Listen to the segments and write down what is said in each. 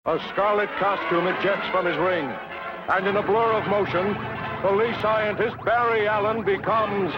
A scarlet costume ejects from his ring, and in a blur of motion, police scientist Barry Allen becomes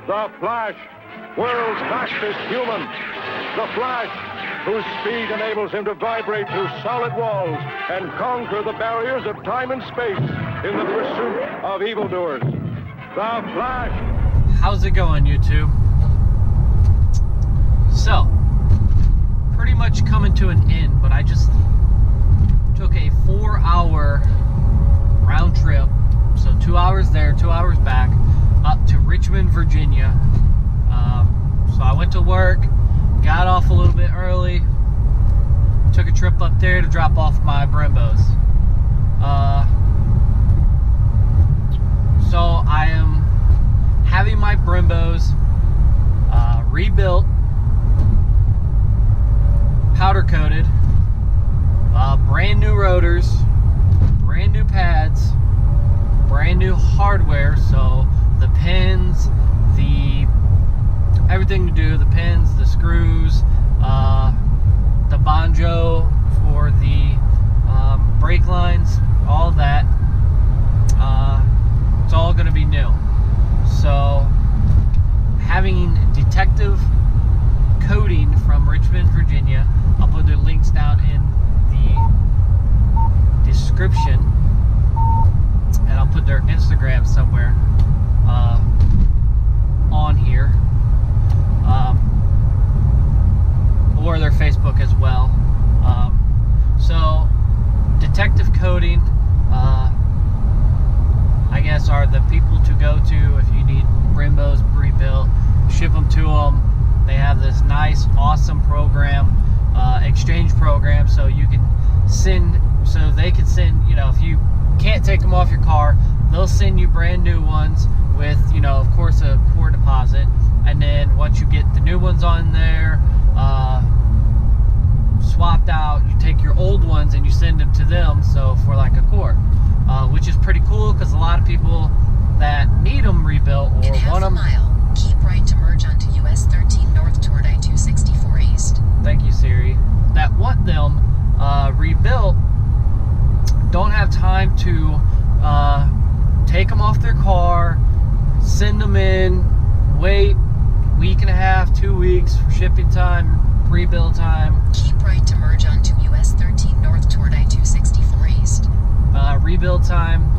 the Flash, world's fastest human. The Flash, whose speed enables him to vibrate through solid walls and conquer the barriers of time and space in the pursuit of evildoers. The Flash. How's it going, YouTube? So, pretty much coming to an end, but I just took a 4-hour round trip, so 2 hours there, 2 hours back, up to Richmond, Virginia. So I went to work, got off a little bit early, took a trip up there to drop off my Brembos. So I am having my Brembos rebuilt, powder coated, brand new rotors, brand new pads, brand new hardware, so the pins, everything to do, the pins, the screws, the banjo for the brake lines, all of that. It's all going to be new. So having detective coating from Richmond, Virginia, I'll put the links down in the description, and I'll put their Instagram somewhere on here, or their Facebook as well. So detective coating, I guess, are the people to go to if you need Brembos rebuilt. Ship them to them. They have this nice, awesome program, exchange program, so you can send, so they can send, you know, if you can't take them off your car, they'll send you brand new ones with, you know, of course, a core deposit. And then once you get the new ones on there, swapped out, you take your old ones and you send them to them, so for like a core, which is pretty cool, because a lot of people that need them rebuilt or want them. Keep right to merge onto US 13 North toward I-264 East. Thank you, Siri. That want them rebuilt don't have time to take them off their car, send them in, wait week and a half, 2 weeks for shipping time, rebuild time. Keep right to merge onto US 13 North toward I-264 East. Rebuild time.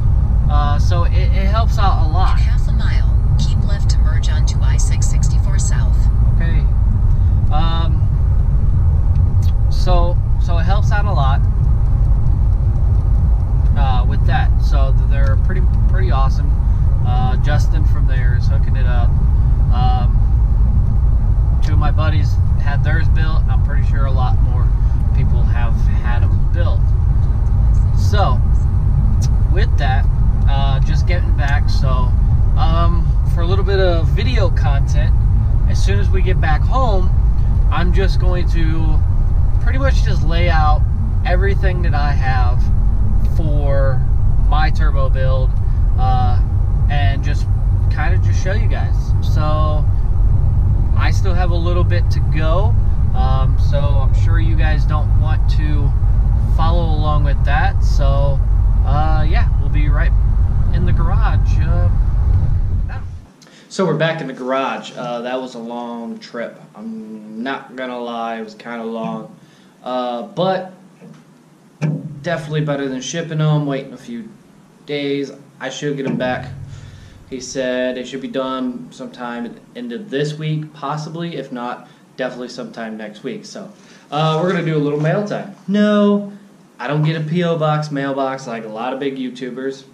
So it helps out a lot. In half a mile, keep left to merge onto I-664 South. Okay. So it helps out a lot with that. So they're pretty awesome. Justin from there is hooking it up. Two of my buddies had theirs built, and I'm pretty sure a lot more people have had them built. So with that, just getting back, so for a little bit of video content, as soon as we get back home, I'm just going to pretty much just lay out everything that I have for my turbo build, and just kind of just show you guys. So I still have a little bit to go, so I'm sure you guys don't want to follow along with that. So yeah, we'll be right in the garage now. So we're back in the garage. That was a long trip. I'm not gonna lie, it was kind of long, but definitely better than shipping them, waiting a few days. I should get them back. He said it should be done sometime at the end of this week, possibly. If not, definitely sometime next week. So we're gonna do a little mail time. No, I don't get a P.O. box, mailbox like a lot of big YouTubers,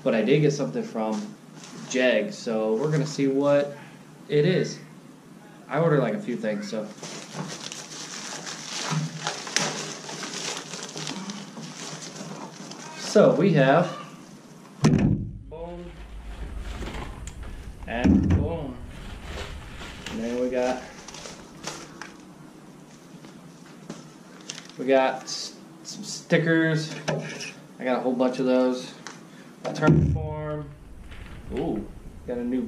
but I did get something from Jeg, so we're gonna see what it is. I ordered like a few things, so. So we have boom and boom, and then we got some stickers. I got a whole bunch of those. A term form. Ooh, got a new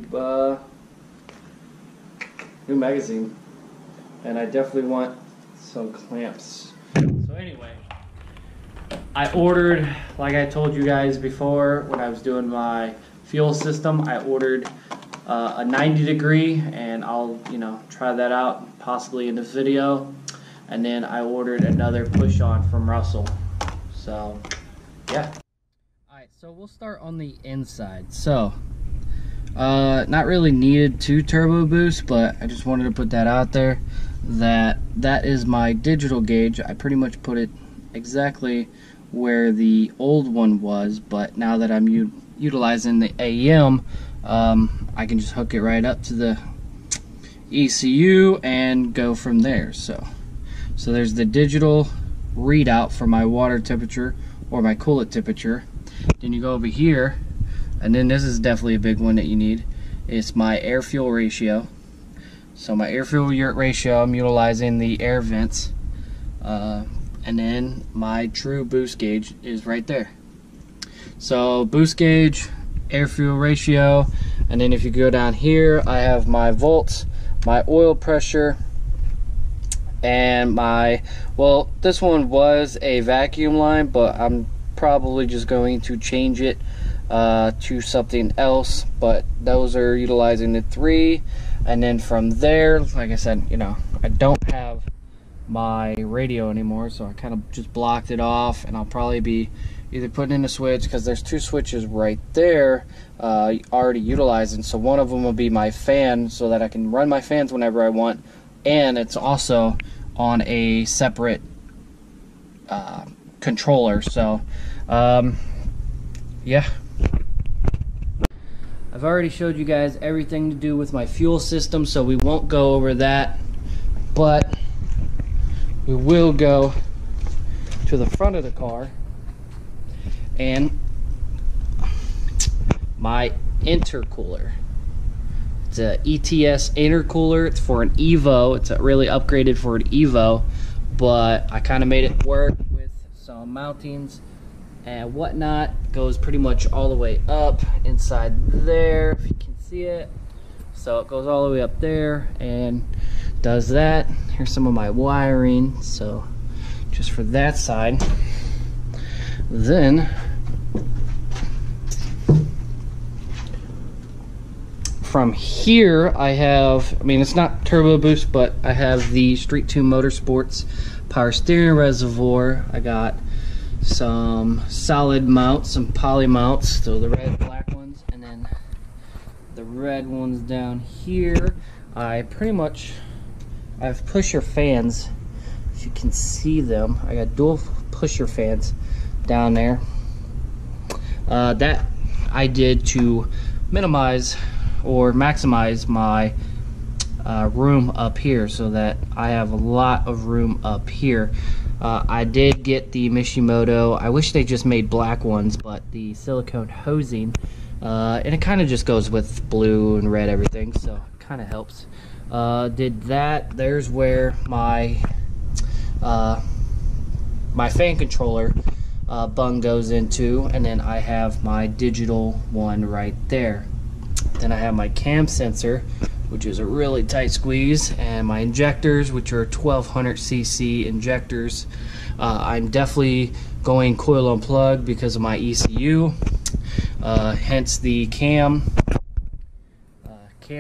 magazine, and I definitely want some clamps. So anyway, I ordered, like I told you guys before when I was doing my fuel system, I ordered a 90-degree, and I'll, you know, try that out possibly in this video. And then I ordered another push-on from Russell. So, yeah. Alright, so we'll start on the inside. So, not really needed to turbo boost, but I just wanted to put that out there. That is my digital gauge. I pretty much put it exactly where the old one was, but now that I'm utilizing the AM, I can just hook it right up to the ECU and go from there. So there's the digital readout for my water temperature or my coolant temperature. Then you go over here, and then this is definitely a big one that you need. It's my air fuel ratio. So my air fuel ratio, I'm utilizing the air vents. And then my true boost gauge is right there. So boost gauge, air fuel ratio, and then if you go down here, I have my volts, my oil pressure, and my, well, this one was a vacuum line, but I'm probably just going to change it to something else. But those are utilizing the 3, and then from there, like I said, you know, I don't have my radio anymore, so I kind of just blocked it off, and I'll probably be either putting in a switch, because there's 2 switches right there already utilizing. So one of them will be my fan, so that I can run my fans whenever I want, and it's also on a separate controller. So yeah, I've already showed you guys everything to do with my fuel system, so we won't go over that, but we will go to the front of the car, and my intercooler. It's a ETS intercooler. It's for an Evo. It's really upgraded for an Evo, but I kind of made it work with some mountings and whatnot. Goes pretty much all the way up inside there, if you can see it. So it goes all the way up there and does that. Here's some of my wiring, so just for that side. Then from here I have, I mean, it's not turbo boost, but I have the Street 2 Motorsports power steering reservoir. I got some solid mounts, some poly mounts, so the red black ones, and then the red ones down here. I have pusher fans, if you can see them. I got dual pusher fans down there. That I did to minimize or maximize my room up here, so that I have a lot of room up here. I did get the Mishimoto, I wish they just made black ones, but the silicone hosing, and it kind of just goes with blue and red everything, so it kind of helps. Did that. There's where my my fan controller bung goes into, and then I have my digital one right there. Then I have my cam sensor, which is a really tight squeeze, and my injectors, which are 1200cc injectors. I'm definitely going coil on plug because of my ECU, hence the cam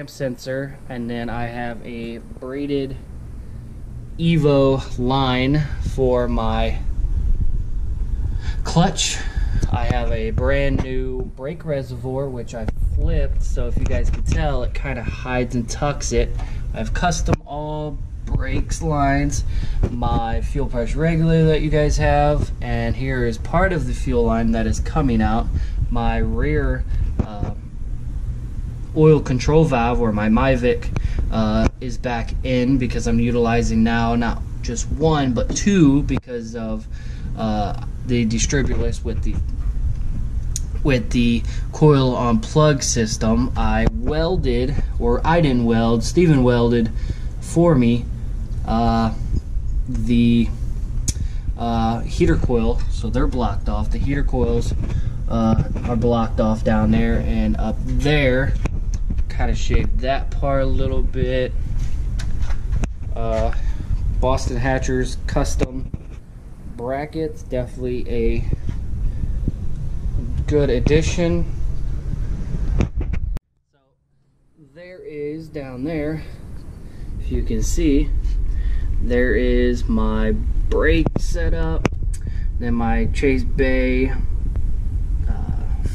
sensor. And then I have a braided Evo line for my clutch. I have a brand new brake reservoir, which I flipped, so if you guys can tell, it kind of hides and tucks it. I have custom all brakes lines, my fuel pressure regulator that you guys have, and here is part of the fuel line that is coming out. My rear oil control valve, or my Myvic, is back in, because I'm utilizing now not just one but 2 because of the distributorless with the coil on plug system. I welded, or I didn't weld, Steven welded for me the heater coil, so they're blocked off. The heater coils are blocked off down there, and up there kind of shaved that part a little bit. Boston Hatcher's custom brackets, definitely a good addition. So there is down there, if you can see, there is my brake setup, then my Chase Bay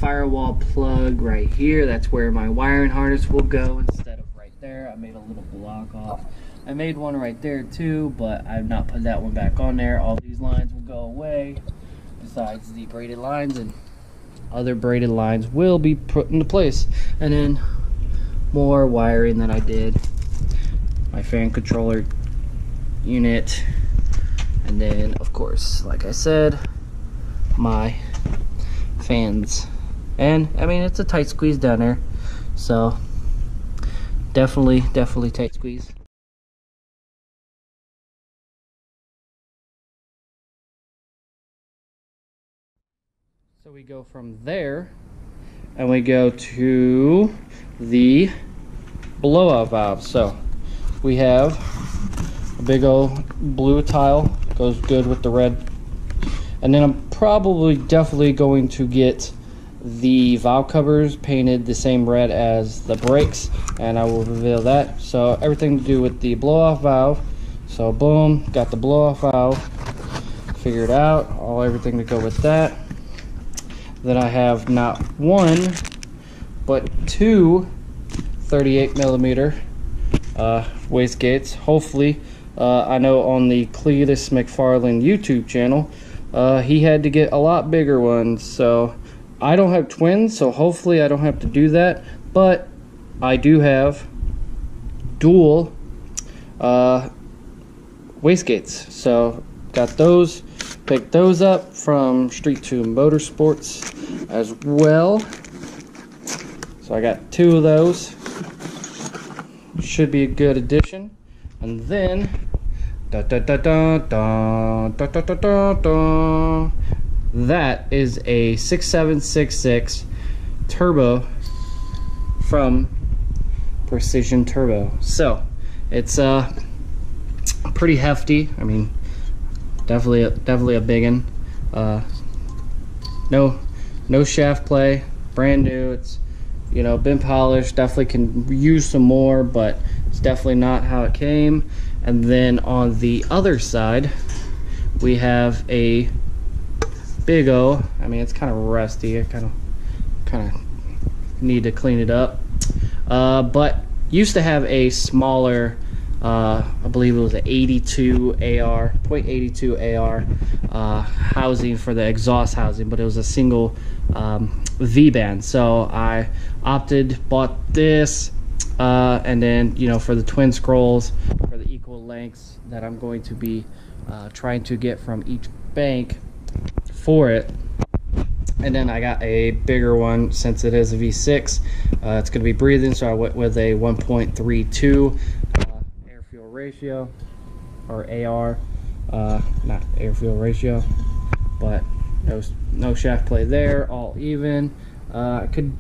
firewall plug right here. That's where my wiring harness will go instead of right there. I made a little block off. I made one right there too, but I've not put that one back on there. All these lines will go away, besides the braided lines, and other braided lines will be put into place. And then more wiring that I did. My fan controller unit, and then of course, like I said, my fans. And I mean, it's a tight squeeze down there, so definitely tight squeeze. So we go from there and we go to the blowout valve. So we have a big old blue tile, goes good with the red, and then I'm definitely going to get the valve covers painted the same red as the brakes, and I will reveal that. So everything to do with the blow-off valve. So boom, got the blow-off valve figured out, everything to go with that. Then I have not one but two 38 millimeter wastegates. Hopefully, I know on the Cletus McFarland YouTube channel, he had to get a lot bigger ones. So I don't have twins, so hopefully I don't have to do that, but I do have dual wastegates. So got those, picked those up from Street 2 Motorsports as well. So I got two of those. Should be a good addition. And then that is a 6766 turbo from Precision Turbo. So it's pretty hefty. I mean, definitely a big one. No shaft play, brand new. It's, you know, been polished. Definitely can use some more, but it's definitely not how it came. And then on the other side, we have a big O. I mean, it's kind of rusty. I kind of need to clean it up. But used to have a smaller, I believe it was an 82 AR, .82 AR housing for the exhaust housing, but it was a single V-band. So I bought this, and then, you know, for the twin scrolls, for the equal lengths that I'm going to be trying to get from each bank for it. And then I got a bigger one since it is a V6. It's going to be breathing, so I went with a 1.32 air-fuel ratio, or AR, not air-fuel ratio, but no shaft play there, all even. I could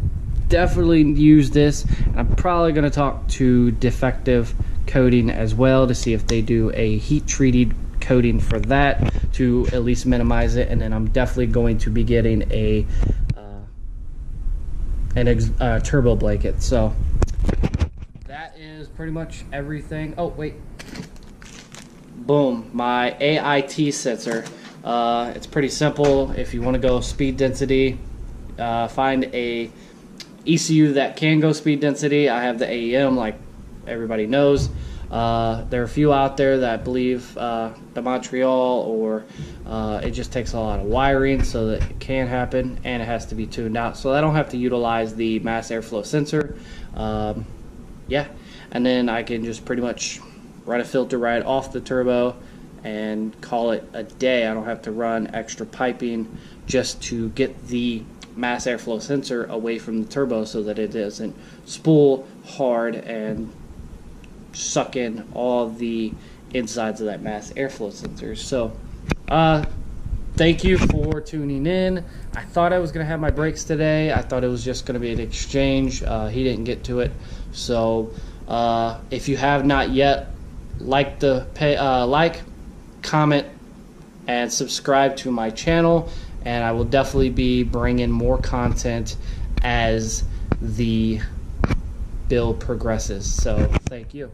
definitely use this. I'm probably going to talk to Defective Coating as well to see if they do a heat-treated coating for that to at least minimize it. And then I'm definitely going to be getting a turbo blanket. So that is pretty much everything. Oh wait, boom, my AIT sensor. It's pretty simple. If you want to go speed density, find a ECU that can go speed density. I have the AEM, like everybody knows. There are a few out there that I believe the Montreal, or it just takes a lot of wiring, so that it can happen, and it has to be tuned out. So I don't have to utilize the mass airflow sensor. Yeah, and then I can just pretty much run a filter right off the turbo and call it a day. I don't have to run extra piping just to get the mass airflow sensor away from the turbo so that it doesn't spool hard and suck in all the insides of that mass airflow sensor. So thank you for tuning in. I thought I was gonna have my brakes today. I thought it was just gonna be an exchange. He didn't get to it. So if you have not yet, comment, and subscribe to my channel, and I will definitely be bringing more content as the build progresses. So thank you.